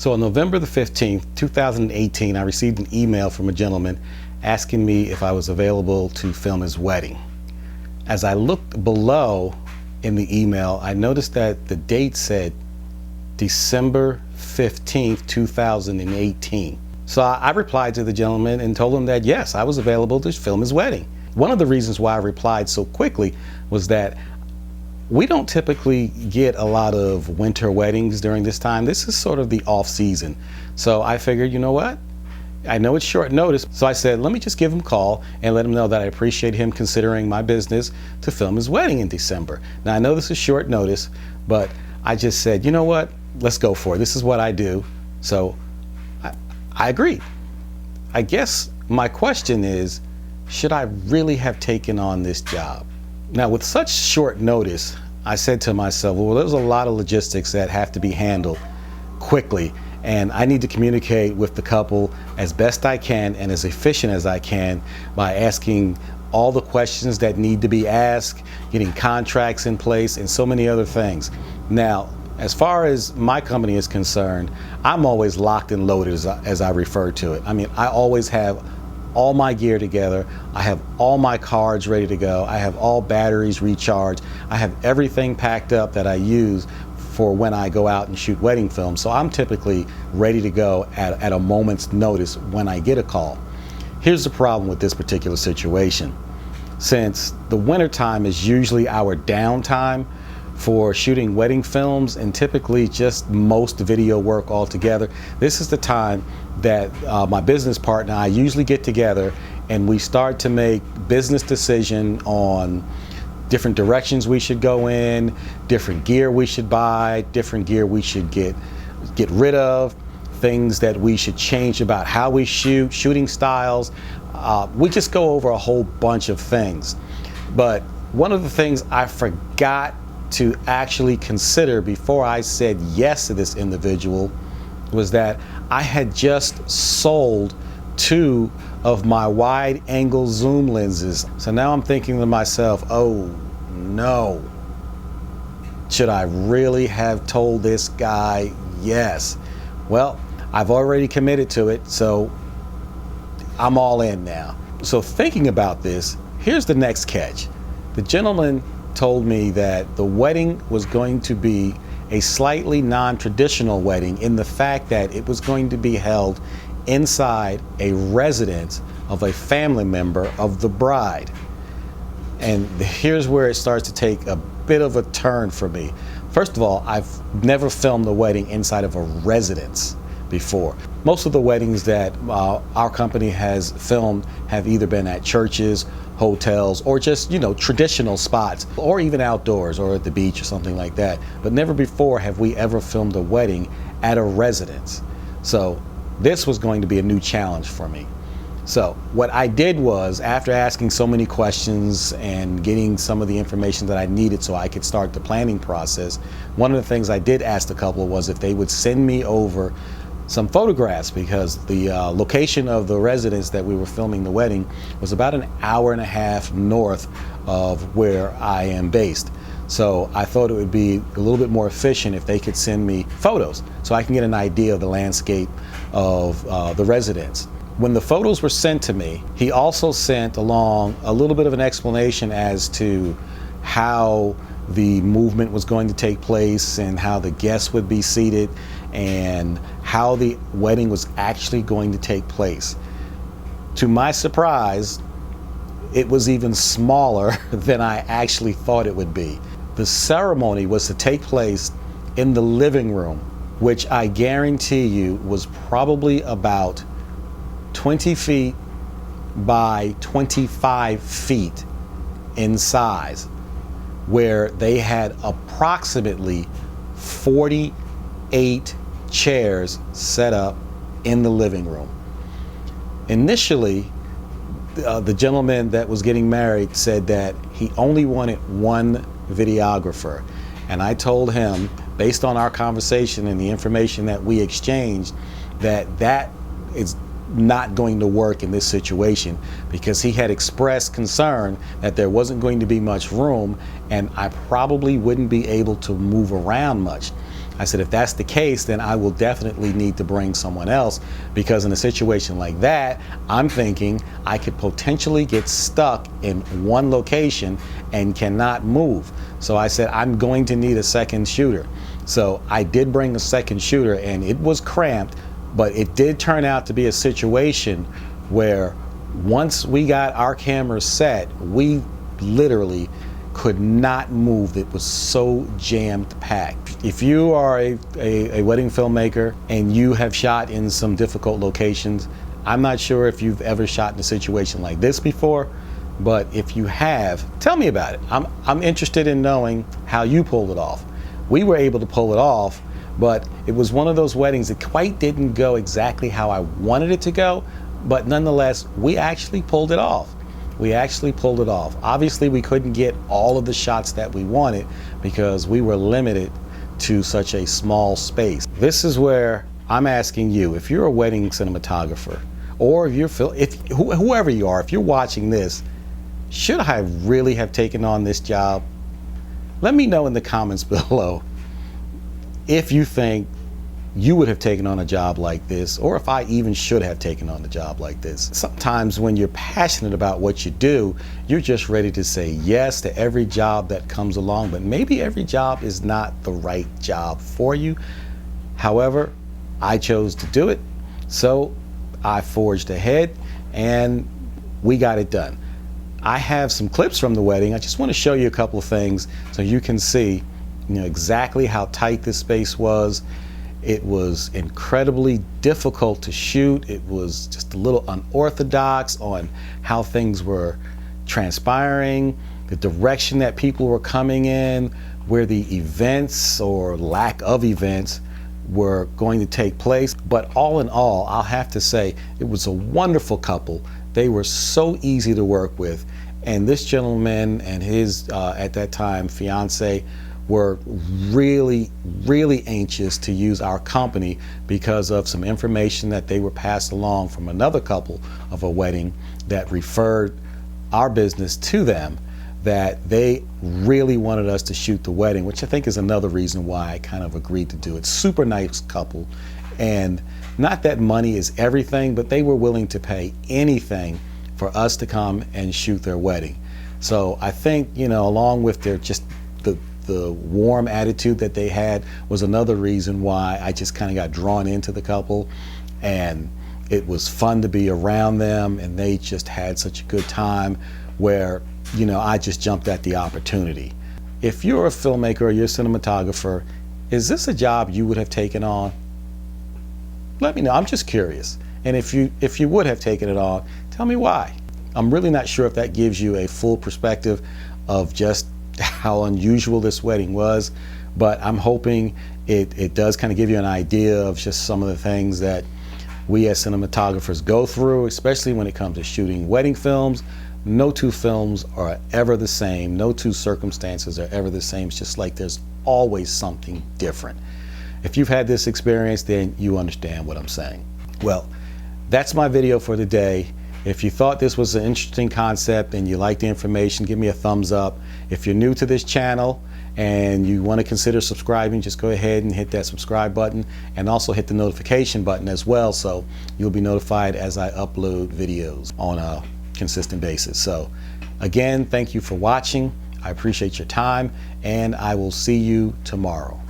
So on November the 15th, 2018, I received an email from a gentleman asking me if I was available to film his wedding. As I looked below in the email, I noticed that the date said December 15th, 2018. So I replied to the gentleman and told him that yes, I was available to film his wedding. One of the reasons why I replied so quickly was that we don't typically get a lot of winter weddings during this time. This is sort of the off season. So I figured, you know what? I know it's short notice. So I said, let me just give him a call and let him know that I appreciate him considering my business to film his wedding in December. Now I know this is short notice, but I just said, you know what? Let's go for it. This is what I do. So I agreed. I guess my question is, should I really have taken on this job? Now, with such short notice, I said to myself, well, there's a lot of logistics that have to be handled quickly, and I need to communicate with the couple as best I can and as efficient as I can by asking all the questions that need to be asked, getting contracts in place, and so many other things. Now, as far as my company is concerned, I'm always locked and loaded, as I refer to it. I mean, I always have all my gear together. I have all my cards ready to go. I have all batteries recharged. I have everything packed up that I use for when I go out and shoot wedding film. So I'm typically ready to go at a moment's notice when I get a call. Here's the problem with this particular situation. Since the winter time is usually our downtime for shooting wedding films and typically just most video work altogether, this is the time that my business partner and I usually get together and we start to make business decisions on different directions we should go in, different gear we should buy, different gear we should get rid of, things that we should change about how we shoot, shooting styles. We just go over a whole bunch of things. But one of the things I forgot to actually consider before I said yes to this individual was that I had just sold 2 of my wide angle zoom lenses. So now I'm thinking to myself, oh no, should I really have told this guy yes? Well, I've already committed to it, so I'm all in now. So thinking about this, here's the next catch. The gentleman told me that the wedding was going to be a slightly non-traditional wedding in the fact that it was going to be held inside a residence of a family member of the bride. And here's where it starts to take a bit of a turn for me. First of all, I've never filmed a wedding inside of a residence before. Most of the weddings that our company has filmed have either been at churches, hotels, or just, traditional spots, or even outdoors or at the beach or something like that. But never before have we ever filmed a wedding at a residence. So this was going to be a new challenge for me. So what I did was, after asking so many questions and getting some of the information that I needed so I could start the planning process, one of the things I did ask the couple was if they would send me over some photographs, because the location of the residence that we were filming the wedding was about an hour and a half north of where I am based. So I thought it would be a little bit more efficient if they could send me photos so I can get an idea of the landscape of the residence. When the photos were sent to me, he also sent along a little bit of an explanation as to how the movement was going to take place and how the guests would be seated and how the wedding was actually going to take place. To my surprise, it was even smaller than I actually thought it would be. The ceremony was to take place in the living room, which I guarantee you was probably about 20 feet by 25 feet in size, where they had approximately 48 chairs set up in the living room. Initially, the gentleman that was getting married said that he only wanted one videographer. And I told him, based on our conversation and the information that we exchanged, that is not going to work in this situation, because he had expressed concern that there wasn't going to be much room and I probably wouldn't be able to move around much. I said, if that's the case, then I will definitely need to bring someone else, because in a situation like that, I'm thinking I could potentially get stuck in one location and cannot move. So I said, I'm going to need a second shooter. So I did bring a second shooter, and it was cramped, but it did turn out to be a situation where once we got our cameras set, we literally could not move. It was so jammed packed. If you are a wedding filmmaker and you have shot in some difficult locations, I'm not sure if you've ever shot in a situation like this before, but if you have, tell me about it. I'm interested in knowing how you pulled it off. We were able to pull it off, but it was one of those weddings that quite didn't go exactly how I wanted it to go, but nonetheless, we actually pulled it off. We actually pulled it off. Obviously, we couldn't get all of the shots that we wanted because we were limited to such a small space. This is where I'm asking you, if you're a wedding cinematographer, or if you're whoever you are, if you're watching this, should I really have taken on this job? Let me know in the comments below if you think you would have taken on a job like this, or if I even should have taken on a job like this. Sometimes when you're passionate about what you do, you're just ready to say yes to every job that comes along, but maybe every job is not the right job for you. However, I chose to do it, so I forged ahead and we got it done. I have some clips from the wedding. I just want to show you a couple of things so you can see, exactly how tight this space was. It was incredibly difficult to shoot. It was just a little unorthodox on how things were transpiring, the direction that people were coming in, where the events or lack of events were going to take place. But all in all, I'll have to say it was a wonderful couple. They were so easy to work with. And this gentleman and his, at that time, fiance, were really, really anxious to use our company because of some information that they were passed along from another couple of a wedding that referred our business to them, that they really wanted us to shoot the wedding, which I think is another reason why I kind of agreed to do it. Super nice couple, and not that money is everything, but they were willing to pay anything for us to come and shoot their wedding. So I think, along with their the warm attitude that they had was another reason why I just kind of got drawn into the couple, and it was fun to be around them, and they just had such a good time where, I just jumped at the opportunity. If you're a filmmaker or you're a cinematographer, is this a job you would have taken on? Let me know. I'm just curious. And if you would have taken it on, tell me why. I'm really not sure if that gives you a full perspective of just how unusual this wedding was, but I'm hoping it does kind of give you an idea of just some of the things that we as cinematographers go through, especially when it comes to shooting wedding films. No two films are ever the same. No two circumstances are ever the same. It's just like there's always something different. If you've had this experience, then you understand what I'm saying. Well, that's my video for today. If you thought this was an interesting concept and you like the information, give me a thumbs up. If you're new to this channel and you want to consider subscribing, just go ahead and hit that subscribe button, and also hit the notification button as well, so you'll be notified as I upload videos on a consistent basis. So again, thank you for watching. I appreciate your time, and I will see you tomorrow.